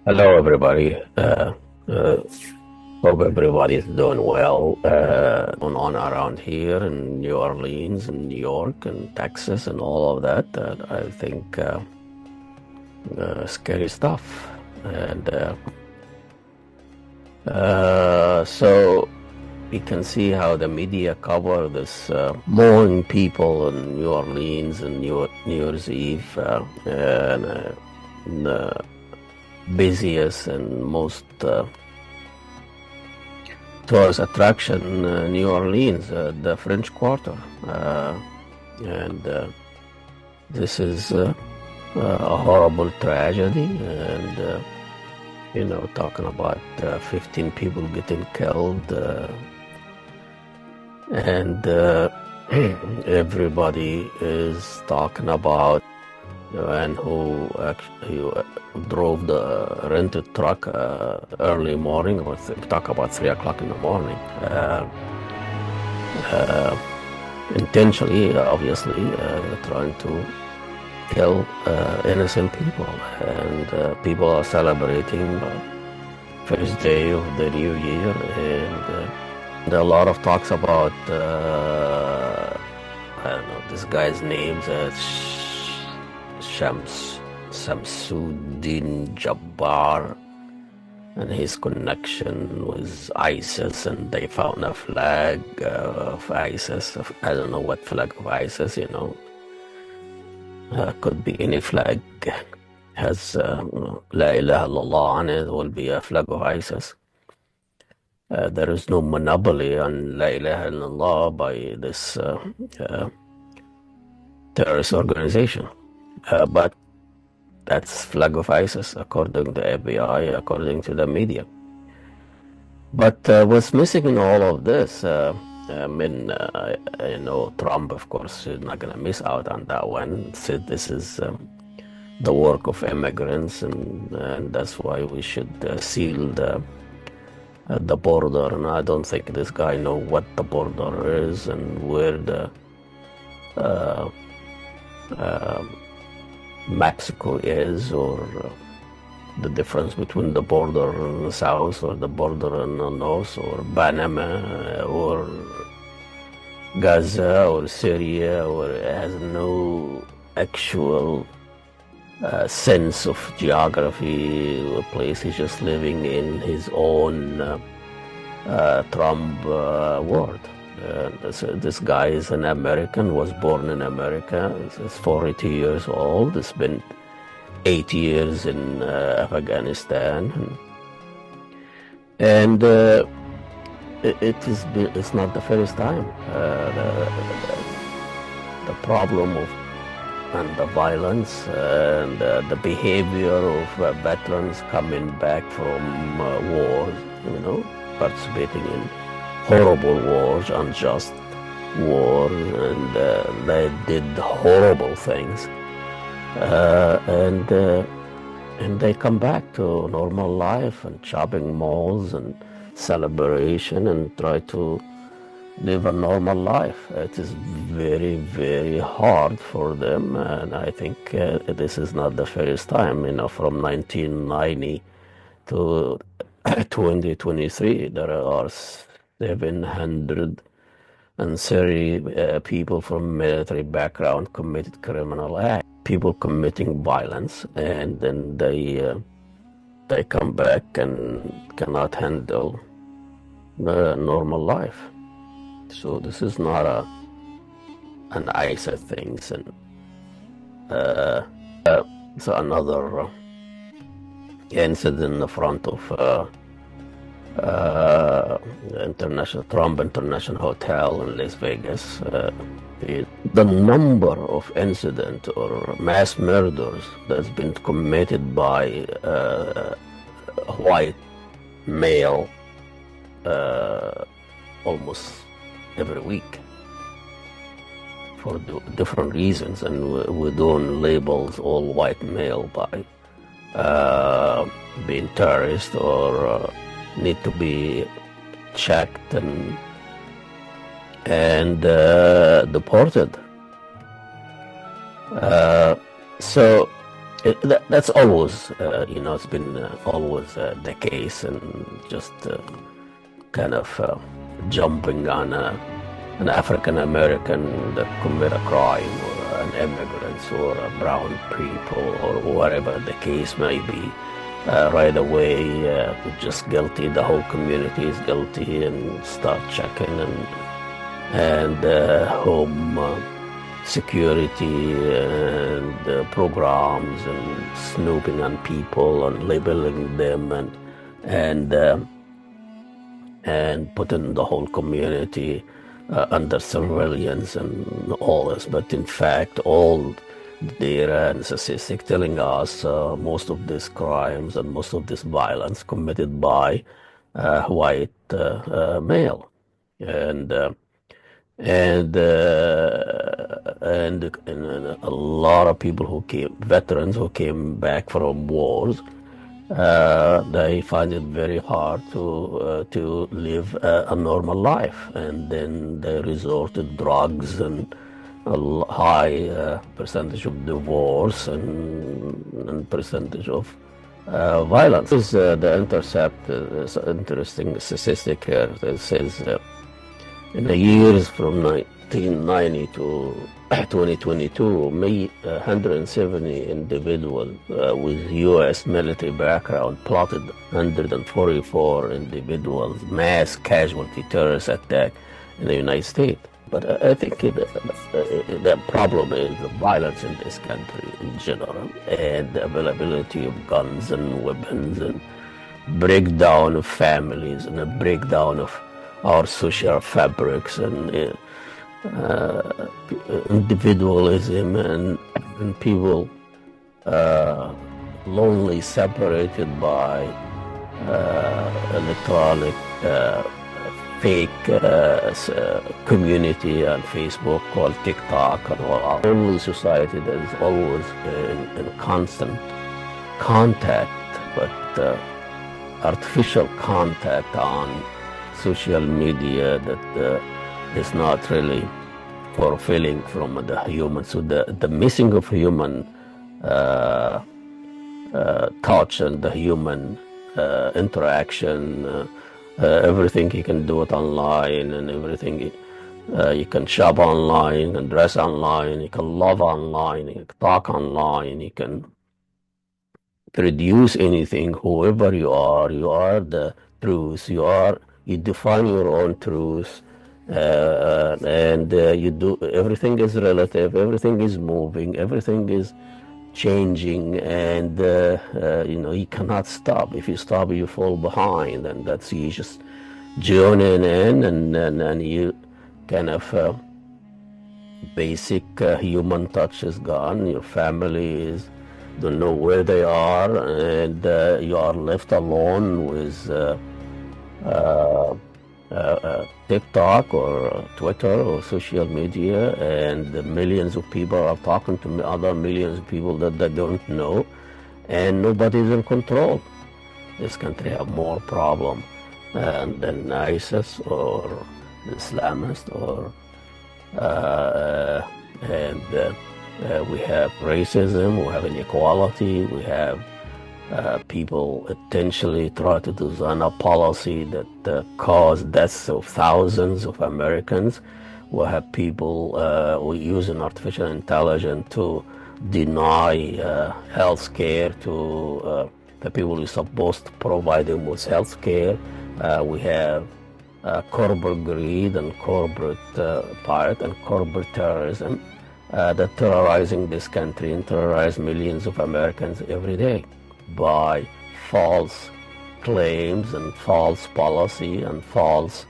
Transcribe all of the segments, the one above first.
Hello, everybody. Uh, Hope everybody is doing well. Going on around here in New Orleans and New York and Texas and all of that. I think scary stuff. And so we can see how the media cover this mauling people in New Orleans and New Year's Eve, and the busiest and most tourist attraction, New Orleans, the French Quarter, and this is a horrible tragedy, and talking about 15 people getting killed, and everybody is talking about the man who actually drove the rented truck early morning, or talk about 3 o'clock in the morning, intentionally, obviously, trying to kill innocent people, and people are celebrating the first day of the new year, and there are a lot of talks about I don't know this guy's name, Shamsuddin Jabbar, and his connection with ISIS, and they found a flag of ISIS. I don't know what flag of ISIS, could be any flag. Has La ilaha illallah on it, will be a flag of ISIS. There is no monopoly on La ilaha illallah by this terrorist organization. But that's flag of ISIS, according to the FBI, according to the media. But what's missing in all of this, I know Trump, of course, is not going to miss out on that one. Said this is the work of immigrants, and that's why we should seal the border. And I don't think this guy know what the border is and where the Mexico is, or the difference between the border in the south or the border in the north, or Panama or Gaza or Syria, or it has no actual sense of geography or place. He's just living in his own Trump world. This guy is an American, was born in America. He's 42 years old. He spent 8 years in Afghanistan, and it's not the first time. The problem of and the violence and the behavior of veterans coming back from wars, participating in horrible wars, unjust wars, and they did horrible things, and they come back to normal life and shopping malls and celebration and try to live a normal life. It is very, very hard for them, and I think this is not the first time. From 1990 to 2023, there are 730 people from military background committed criminal acts. People committing violence, and then they come back and cannot handle the normal life. So this is not an ISIS thing, and it's another incident in the front of Trump International Hotel in Las Vegas. The number of incidents or mass murders that's been committed by white male almost every week for different reasons, and we don't label all white male by being terrorist or need to be checked and deported. So That's always, it's been always the case, and just kind of jumping on an African American that commit a crime, or an immigrant, or a brown people, or whatever the case may be. Right away, just guilty. The whole community is guilty, and start checking and home security and programs, and snooping on people and labeling them, and putting the whole community under surveillance and all this. But in fact, all data and statistics telling us most of these crimes and most of this violence committed by white male, and and, a lot of people veterans who came back from wars, they find it very hard to live a normal life, and then they resort to drugs and a high percentage of divorce and percentage of violence. This is the Intercept, interesting statistic here that says in the years from 1990 to 2022, 170 individuals with U.S. military background plotted 144 individuals mass casualty terrorist attack in the United States. But I think the problem is the violence in this country in general, and the availability of guns and weapons, and breakdown of families, and a breakdown of our social fabrics, and individualism, and people lonely, separated by electronic fake community on Facebook called TikTok and all. Only society that is always in constant contact, but artificial contact on social media that is not really fulfilling from the human. So the missing of human touch and the human interaction, everything you can do it online, and everything you can shop online, you can dress online, you can love online, you can talk online, you can produce anything. Whoever you are the truth. You define your own truth, and you do. Everything is relative. Everything is moving. Everything is changing, and you cannot stop. If you stop, you fall behind, and that's you just joining in, and you kind of basic human touch is gone. Your family don't know where they are, and you are left alone with TikTok or Twitter or social media, and millions of people are talking to other millions of people that they don't know, and nobody's in control. This country have more problem than ISIS or the Islamists, or we have racism, we have inequality, we have people intentionally try to design a policy that cause deaths of thousands of Americans. We have people using artificial intelligence to deny health care to the people who are supposed to provide them with health care. We have corporate greed and corporate pirate and corporate terrorism that terrorizing this country and terrorize millions of Americans every day by false claims and false policy and false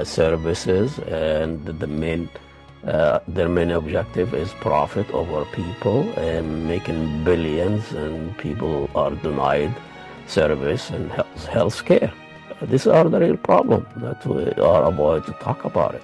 services, and their main objective is profit over people and making billions, and people are denied service and health care. These are the real problem that we are avoid to talk about it.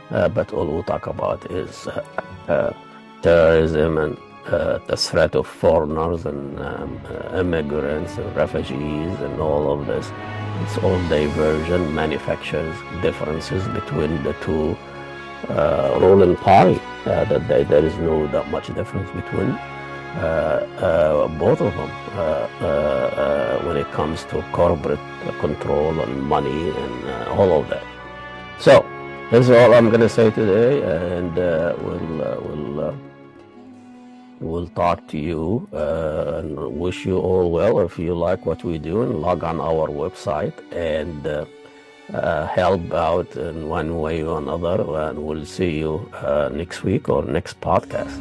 But all we talk about is terrorism and the threat of foreigners and immigrants and refugees and all of this. It's all diversion, manufactures differences between the two ruling party. That there is no that much difference between both of them, when it comes to corporate control and money and all of that. So this is all I'm going to say today, and we'll talk to you and wish you all well. If you like what we do, and log on our website and help out in one way or another, and we'll see you next week or next podcast.